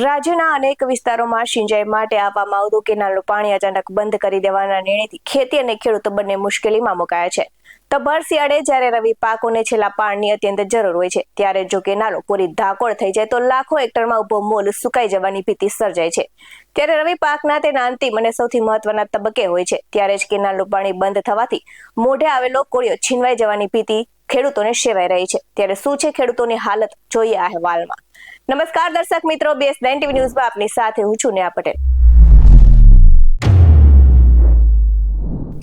રાજ્યના અનેક વિસ્તારોમાં સિંચાઈ માટે આપવામાં આવતું કેનાલનું પાણી અચાનક બંધ કરી દેવાના નિર્ણયથી ખેતી અને ખેડૂતો બંને મુશ્કેલીમાં મુકાયા છે. તો ભર શિયાળે જ્યારે રવિ પાકોને છેલ્લા પાણીની અત્યંત જરૂર હોય છે, ત્યારે જો કેનાલો પૂરી ધાકોડ થઈ જાય તો લાખો હેક્ટરમાં ઉભો મોલ સુકાઈ જવાની ભીતિ સર્જાય છે. ત્યારે રવિ પાકના તેના અંતિમ અને સૌથી મહત્વના તબક્કે હોય છે, ત્યારે જ કેનાલનું પાણી બંધ થવાથી મોઢે આવેલો કોળિયો છીનવાઈ જવાની ભીતિ ખેડૂતોને સેવાઈ રહી છે. ત્યારે શું છે ખેડૂતોની હાલત, જોઈએ આ અહેવાલમાં. નમસ્કાર દર્શક મિત્રો, BS9 TV ન્યૂઝમાં આપની સાથે હું છું નેહા પટેલ.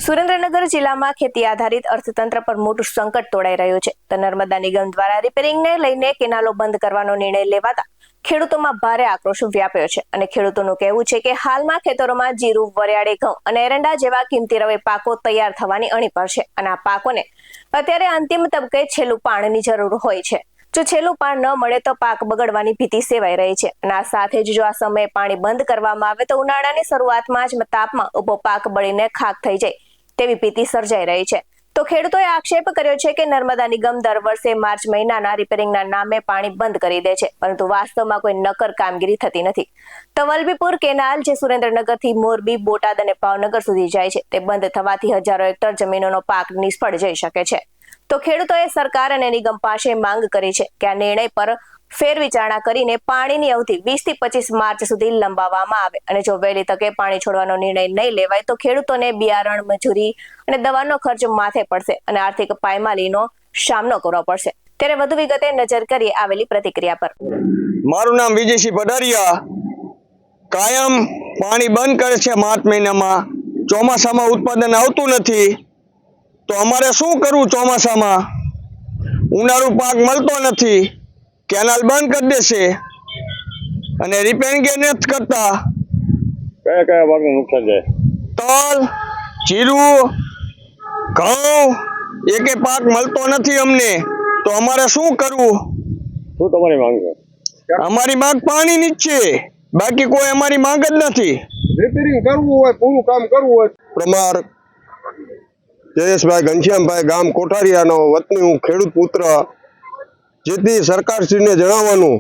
સુરેન્દ્રનગર જિલ્લામાં ખેતી આધારિત અર્થતંત્ર પર મોટું સંકટ તોડાઈ રહ્યું છે. તો નર્મદા નિગમ દ્વારા રિપેરિંગને લઈને કેનાલો બંધ કરવાનો નિર્ણય લેવાતા ખેડૂતોમાં ભારે આક્રોશ વ્યાપ્યો છે અને ખેડૂતોનું કહેવું છે કે હાલમાં ખેતરોમાં જીરું, વરિયાળી, ઘઉં અને એરંડા જેવા કિંમતી રવિ પાકો તૈયાર થવાની અણી પર છે અને આ પાકોને અત્યારે અંતિમ તબક્કે છેલ્લું પાણીની જરૂર હોય છે. જો છેલ્લું પાણ ન મળે તો પાક બગડવાની ભીતિ સેવાઈ રહી છે અને આ સાથે જ જો આ સમયે પાણી બંધ કરવામાં આવે તો ઉનાળાની શરૂઆતમાં જ તાપમાં ઉભો પાક બળીને ખાક થઈ જાય તેવી ભીતિ સર્જાઈ રહી છે. તો ખેડૂતોએ આક્ષેપ કર્યો છે કે નર્મદા નિગમ દર વર્ષે માર્ચ મહિનાના રિપેરિંગના નામે પાણી બંધ કરી દે છે, પરંતુ વાસ્તવમાં કોઈ નક્કર કામગીરી થતી નથી. તો વલભીપુર કેનાલ જે સુરેન્દ્રનગરથી મોરબી, બોટાદ અને ભાવનગર સુધી જાય છે, તે બંધ થવાથી હજારો હેક્ટર જમીનોનો પાક નિષ્ફળ જઈ શકે છે. તો ખેડૂતોએ સરકાર અને નિગમ પાસે માંગ કરી છે કે આ નિર્ણય પર ફેરવિચારણા કરીને પાણીની અવધિ 20 થી 25 માર્ચ સુધી લંબાવવામાં આવે અને જો વહેલી તકે પાણી છોડવાનો નિર્ણય નહીં લેવાય તો ખેડૂતોને બિયારણ, મજૂરી અને દવાનો ખર્ચ માથે પડશે અને આર્થિક પાયમાલીનો સામનો કરવો પડશે. ત્યારે વધુ વિગતે નજર કરીએ આવેલી પ્રતિક્રિયા પર. મારું નામ વિજયસિંહ પઢારિયા. કાયમ પાણી બંધ કરે છે માર્ચ મહિનામાં, ચોમાસામાં ઉત્પાદન આવતું નથી. તો અમારે શું કરવું? ચોમાસામાં ઉનાળુ પાક મળતો નથી, કેનાલ બંધ કરી દેશે અને રિપેરિંગ નથી કરતા. કયા કયા પાકનું નુકસાન જાય? તલ, જીરું, ઘઉં, એકે પાક મળતો નથી અમને. તો અમારે શું કરવું? શું તમારી માંગ છે? અમારી માંગ પાણીની જ છે, બાકી કોઈ અમારી માંગ જ નથી. રિપેરિંગ કરવું હોય, પૂરું કામ કરવું હોય. પ્રમાર જયેશભાઈ ઘનશ્યામભાઈ, ગામ કોઠારિયાનો વતની હું, ખેડૂત પુત્ર. જેથી સરકારશ્રીને જણાવવાનું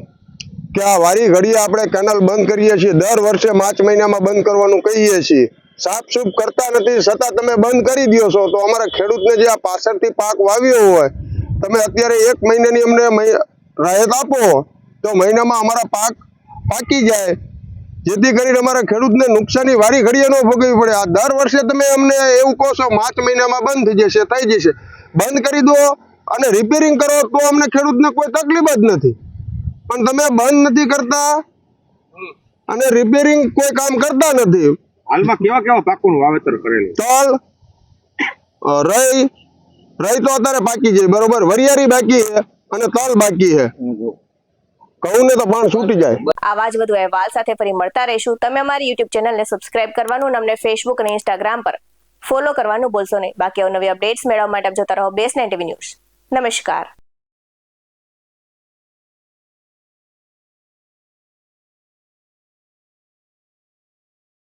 કે આ વારી ઘડીએ આપણે કેનાલ બંધ કરીએ છીએ, દર વર્ષે માર્ચ મહિનામાં બંધ કરવાનું કહીએ છીએ, સાફસૂફ કરતા નથી, છતાં તમે બંધ કરી દો છો. તો અમારા ખેડૂતને જે આ પાછળથી પાક વાવ્યો હોય, તમે અત્યારે 1 મહિનાની અમને રાહત આપો તો મહિનામાં અમારા પાક પાકી જાય, જેથી કરીને અમારા ખેડૂતને નુકસાની વારી ઘડીએ ન ભોગવવી પડે. આ દર વર્ષે તમે અમને એવું કહો છો માર્ચ મહિનામાં બંધ થઈ જશે. બંધ કરી દો અને રિપેરિંગ કરો તો અમને ખેડૂતને કોઈ તકલીફ જ નથી, પણ તમે બંધ નથી કરતા અને રિપેરિંગ કોઈ કામ કરતા નથી. હાલમાં કેવા કેવા પાકોનું વાવેતર કરેલું? તલ, રઈ તો અત્યારે પાકી જાય, બરોબર, વરિયાળી બાકી છે અને તલ બાકી છે. કહું ને તો પાણ છૂટી જાય. આવા જ વધુ અહેવાલ સાથે ફરી મળતા રહીશું. તમે અમારી YouTube ચેનલને સબસ્ક્રાઇબ કરવાનું અને અમને Facebook અને Instagram પર ફોલો કરવાનું ભૂલશો નહીં. બાકી નવી અપડેટ્સ મેળવવા માટે આપ જોતા રહો BS9 TV ન્યૂઝ. નમસ્કાર.